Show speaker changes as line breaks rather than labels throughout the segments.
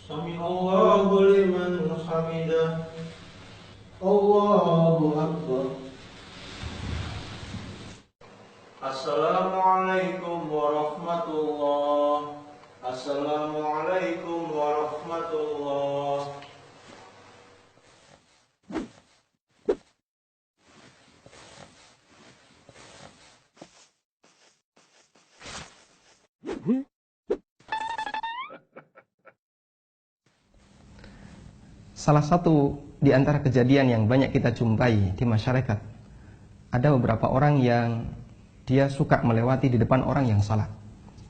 Sami Allahu liman hamidah. Allahu Akbar. Assalamualaikum warahmatullah. Assalamualaikum warahmatullah.
Salah satu di antara kejadian yang banyak kita jumpai di masyarakat, ada beberapa orang yang dia suka melewati di depan orang yang salat.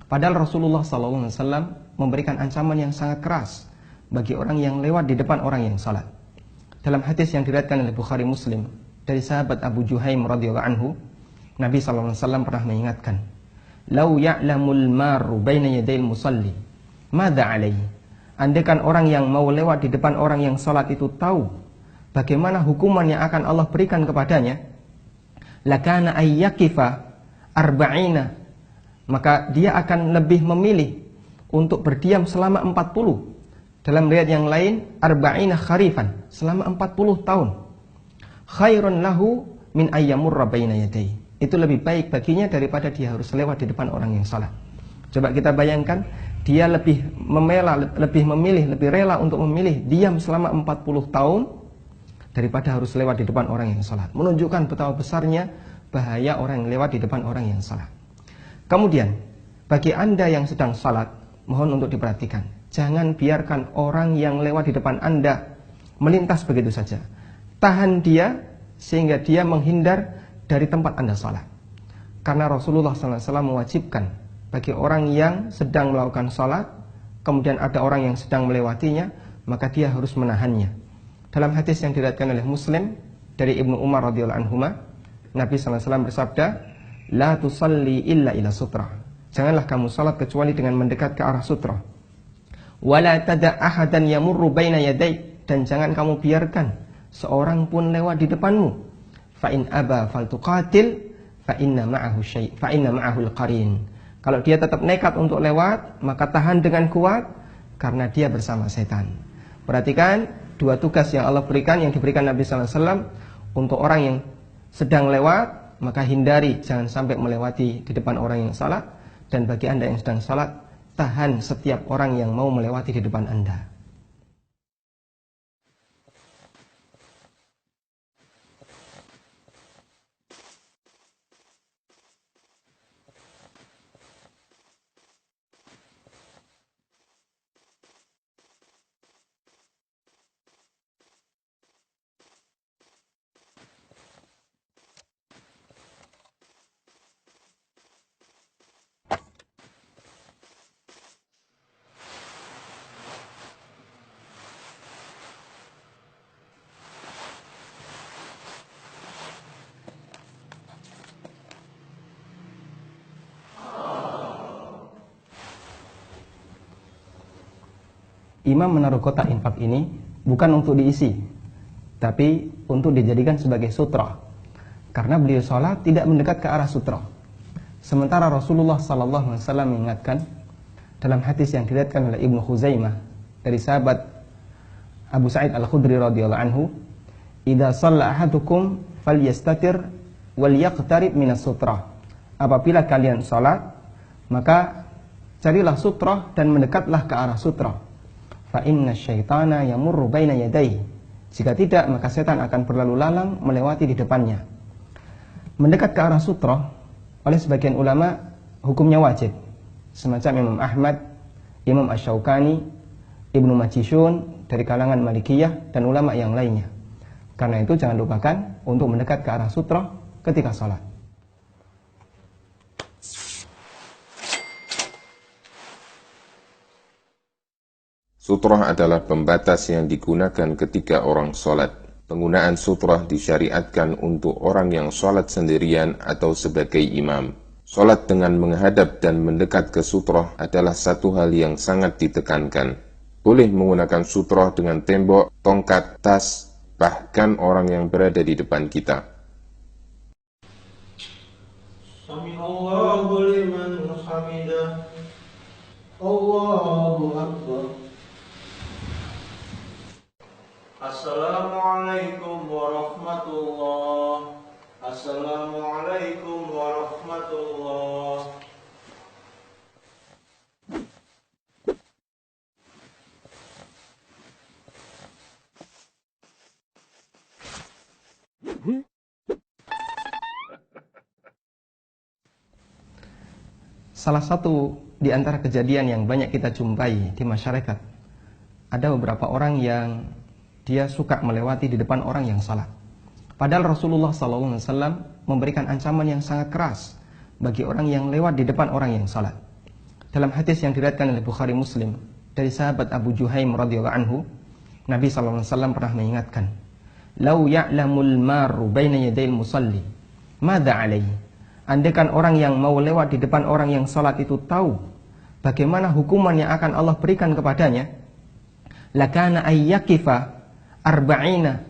Padahal Rasulullah SAW memberikan ancaman yang sangat keras bagi orang yang lewat di depan orang yang salat. Dalam hadis yang diriwayatkan oleh Bukhari Muslim dari sahabat Abu Juhaim radhiyallahu anhu, Nabi SAW pernah mengingatkan, "Lau ya'lamul maru baina yadayil musalli, madza alaihi?" Andaikan orang yang mau lewat di depan orang yang salat itu tahu bagaimana hukuman yang akan Allah berikan kepadanya, lakana ayyakifa arba'ina, maka dia akan lebih memilih untuk berdiam selama 40. Dalam riwayat yang lain, arba'ina kharifan, selama 40 tahun. Khairun lahu min ayyamurra baina yadayhi. Itu lebih baik baginya daripada dia harus lewat di depan orang yang salat. Coba kita bayangkan, dia lebih memilih, lebih rela untuk memilih diam selama 40 tahun daripada harus lewat di depan orang yang salat. Menunjukkan betapa besarnya bahaya orang yang lewat di depan orang yang salat. Kemudian, bagi Anda yang sedang salat, mohon untuk diperhatikan. Jangan biarkan orang yang lewat di depan Anda melintas begitu saja. Tahan dia sehingga dia menghindar dari tempat Anda salat. Karena Rasulullah SAW mewajibkan bagi orang yang sedang melakukan salat, kemudian ada orang yang sedang melewatinya, maka dia harus menahannya. Dalam hadis yang diriwayatkan oleh Muslim dari Ibnu Umar radhiyallahu anhuma, Nabi SAW bersabda, "La tusalli illa ila sutra." Janganlah kamu salat kecuali dengan mendekat ke arah sutra. "Wa la tada' ahadan yamurru baina yaday." Dan jangan kamu biarkan seorang pun lewat di depanmu. Fa in aba faltuqatil fa inna ma'ahu al-qarin. Kalau dia tetap nekat untuk lewat, maka tahan dengan kuat karena dia bersama setan. Perhatikan dua tugas yang Allah berikan, yang diberikan Nabi SAW untuk orang yang sedang lewat, maka hindari jangan sampai melewati di depan orang yang salat. Dan bagi Anda yang sedang salat, tahan setiap orang yang mau melewati di depan Anda. Imam menaruh kotak infak ini bukan untuk diisi, tapi untuk dijadikan sebagai sutra. Karena beliau sholat tidak mendekat ke arah sutra. Sementara Rasulullah SAW mengingatkan dalam hadis yang diriwayatkan oleh Ibnu Khuzaimah dari sahabat Abu Sa'id Al-Khudri radhiyallahu anhu, "Idza shalla ahadukum falyastatir wal yaqtarib minas sutra." Apabila kalian sholat, maka carilah sutra dan mendekatlah ke arah sutra. Fa inna syaitana yamurru baina yadayhi. Jika tidak, maka setan akan berlalu lalang melewati di depannya. Mendekat ke arah sutra oleh sebagian ulama hukumnya wajib, semacam Imam Ahmad, Imam Asy-Syaukani, Ibnu Majishun dari kalangan Malikiyah dan ulama yang lainnya. Karena itu jangan lupakan untuk mendekat ke arah sutra ketika salat.
Sutrah adalah pembatas yang digunakan ketika orang sholat. Penggunaan sutrah disyariatkan untuk orang yang sholat sendirian atau sebagai imam. Sholat dengan menghadap dan mendekat ke sutrah adalah satu hal yang sangat ditekankan. Boleh menggunakan sutrah dengan tembok, tongkat, tas, bahkan orang yang berada di depan kita.
Sami Allahu liman hamidah. Allahu Akbar.
Salah satu di antara kejadian yang banyak kita jumpai di masyarakat, ada beberapa orang yang dia suka melewati di depan orang yang salat. Padahal Rasulullah SAW memberikan ancaman yang sangat keras bagi orang yang lewat di depan orang yang salat. Dalam hadis yang diriwayatkan oleh Bukhari Muslim dari sahabat Abu Juhaim radhiyallahu anhu, Nabi SAW pernah mengingatkan, "Lau ya'lamul maru baina yadayil musalli, madza alaihi?" Andaikan orang yang mau lewat di depan orang yang salat itu tahu bagaimana hukuman yang akan Allah berikan kepadanya, lakana ayyakifa arba'ina,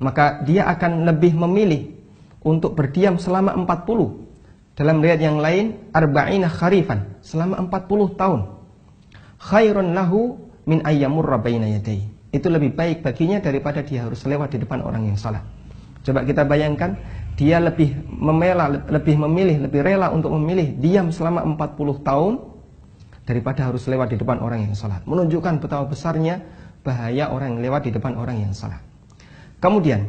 maka dia akan lebih memilih untuk berdiam selama 40. Dalam riwayat yang lain, arba'ina kharifan, selama 40 tahun. Khairun lahu min ayyamurra baina yadayhi. Itu lebih baik baginya daripada dia harus lewat di depan orang yang salat. Coba kita bayangkan, dia lebih memilih, lebih rela untuk memilih diam selama 40 tahun daripada harus lewat di depan orang yang salat. Menunjukkan betapa besarnya bahaya orang yang lewat di depan orang yang salat. Kemudian,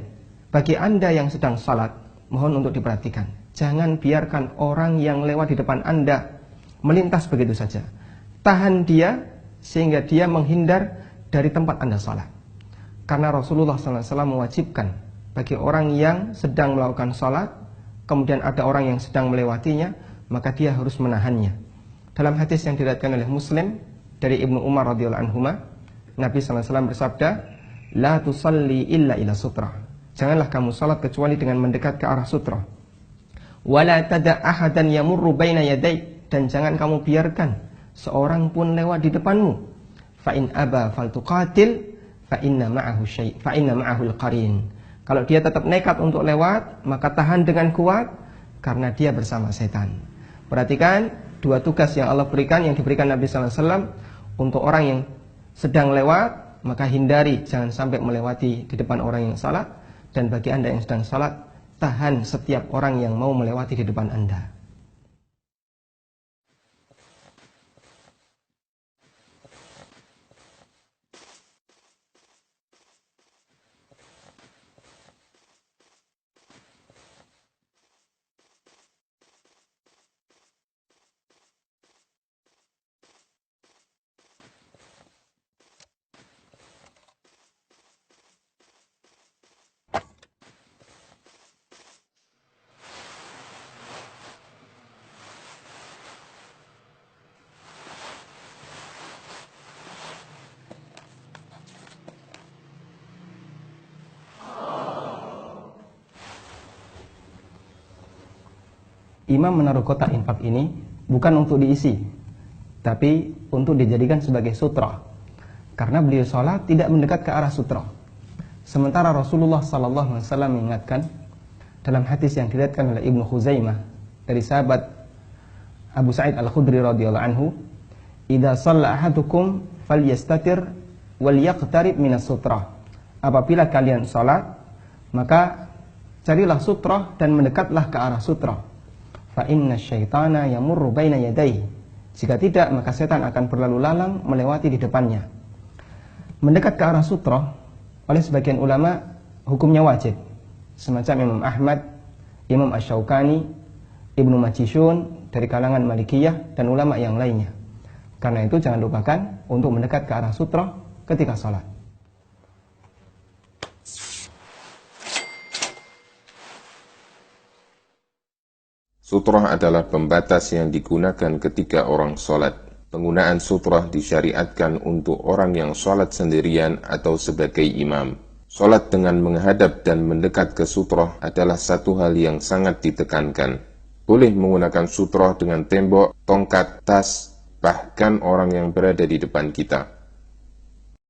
bagi Anda yang sedang salat, mohon untuk diperhatikan. Jangan biarkan orang yang lewat di depan Anda melintas begitu saja. Tahan dia sehingga dia menghindar dari tempat Anda salat. Karena Rasulullah SAW mewajibkan bagi orang yang sedang melakukan salat, kemudian ada orang yang sedang melewatinya, maka dia harus menahannya. Dalam hadis yang diriwayatkan oleh Muslim dari Ibnu Umar radhiyallahu anhuma, Nabi SAW bersabda, "La tusalli illa ila sutrah." Janganlah kamu salat kecuali dengan mendekat ke arah sutrah. "Wa la tada' ahadan yamurru baina yaday." Dan jangan kamu biarkan seorang pun lewat di depanmu. Fa in aba faltuqatil fa inna ma'ahu al-qarin. Kalau dia tetap nekat untuk lewat, maka tahan dengan kuat karena dia bersama setan. Perhatikan dua tugas yang Allah berikan, yang diberikan Nabi SAW untuk orang yang sedang lewat, maka hindari jangan sampai melewati di depan orang yang salat. Dan bagi Anda yang sedang salat, tahan setiap orang yang mau melewati di depan Anda. Imam menaruh kotak infak ini bukan untuk diisi, tapi untuk dijadikan sebagai sutra. Karena beliau sholat tidak mendekat ke arah sutra. Sementara Rasulullah SAW mengingatkan dalam hadis yang diriwayatkan oleh Ibnu Khuzaimah dari sahabat Abu Sa'id Al-Khudri radhiyallahu anhu, "Idza shalla ahadukum falyastatir wal yaqtarib minas sutra." Apabila kalian sholat, maka carilah sutra dan mendekatlah ke arah sutra. Fa inna syaitana yamurru baina yadayhi. Jika tidak, maka setan akan berlalu lalang melewati di depannya. Mendekat ke arah sutra oleh sebagian ulama hukumnya wajib, semacam Imam Ahmad, Imam Asy-Syaukani, Ibnu Majishun dari kalangan Malikiyah dan ulama yang lainnya. Karena itu jangan lupakan untuk mendekat ke arah sutra ketika salat.
Sutrah adalah pembatas yang digunakan ketika orang sholat. Penggunaan sutrah disyariatkan untuk orang yang sholat sendirian atau sebagai imam. Sholat dengan menghadap dan mendekat ke sutrah adalah satu hal yang sangat ditekankan. Boleh menggunakan sutrah dengan tembok, tongkat, tas, bahkan orang yang berada di depan kita.